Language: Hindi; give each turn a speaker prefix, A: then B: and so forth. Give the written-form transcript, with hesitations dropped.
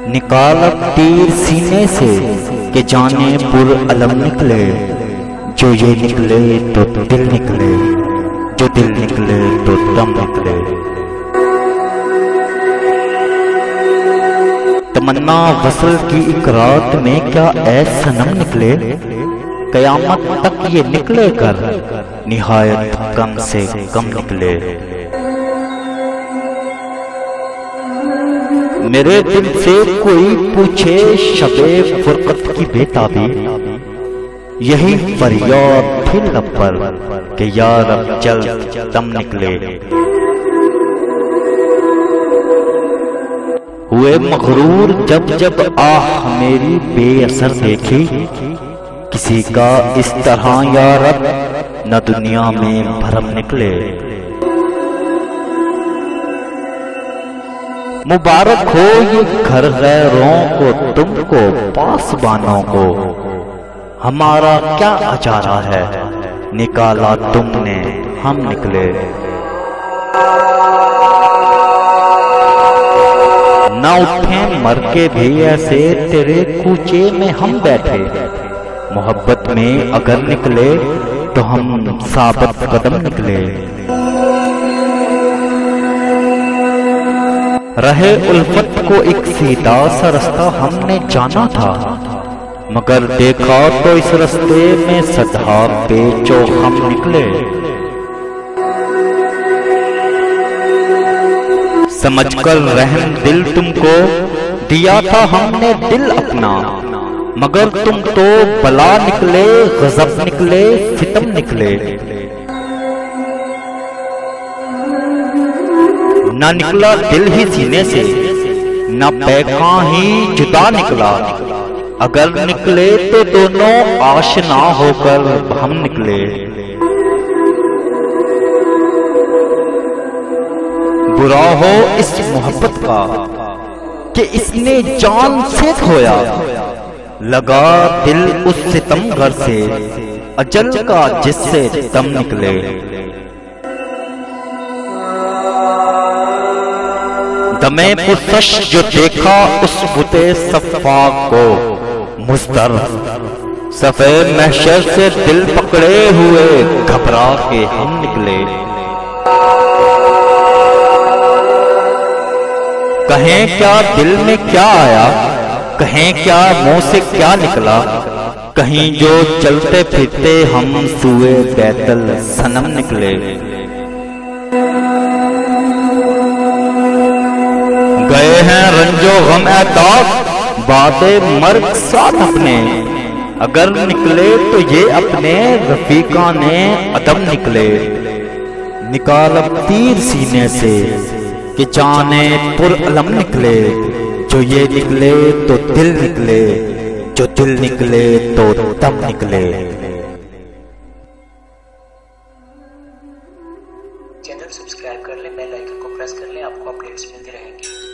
A: निकालब तीर सीने से कि जाने पुर अलम निकले। जो ये निकले तो दिल निकले, जो दिल निकले तो दम निकले। तमन्ना वसल की एक रात में क्या ऐ सनम निकले। कयामत तक ये निकले कर निहायत कम से कम निकले। मेरे दिल से कोई पूछे शबे फुरकत की बेताबी, यही फरियाद थी लब पर कि यार अब जल्द दम निकले। हुए मगरूर जब जब आह मेरी बेअसर देखी, किसी का इस तरह या रब न दुनिया में भरम निकले। मुबारक हो ये घर गैरों को, तुमको पासबानों को। हमारा क्या अचारा है, निकाला तुमने हम निकले। न उठे मर के भी ऐसे तेरे कूचे में हम बैठे। मोहब्बत में अगर निकले तो हम साबित कदम निकले। रहे उल्फत को एक सीधा सा रास्ता हमने जाना था, मगर देखा तो इस रास्ते में सदा पेचो हम निकले। समझकर रहम दिल तुमको दिया था हमने दिल अपना, मगर तुम तो बला निकले, गजब निकले, सितम निकले। न निकला दिल ही सीने से, न पैका ही जुदा निकला। अगर निकले तो दोनों आशना होकर हम निकले। बुरा हो इस मोहब्बत का कि इसने जान से खोया। लगा दिल उस सितमगर से अजल का जिससे दम निकले। दमे पुरसश जो देखा उस बुते सफ़ा को, मुस्तर सफेद महशर से दिल पकड़े हुए घबरा के हम निकले। कहें क्या दिल में क्या आया, कहें क्या मुंह से क्या निकला। कहीं जो चलते फिरते हम सुए बैतल सनम निकले। गए हैं रंजो गम एताब बातें मर्ग साथ अपने। अगर निकले तो ये अपने रफीका ने अदम निकले। निकालब तीर सीने से कि जाने पुर अलम निकले। जो ये निकले तो दिल निकले, जो दिल निकले तो दम निकले।
B: चैनल सब्सक्राइब कर ले, बेल आइकन को प्रेस कर ले, आपको अपडेट्स मिलती रहेंगी।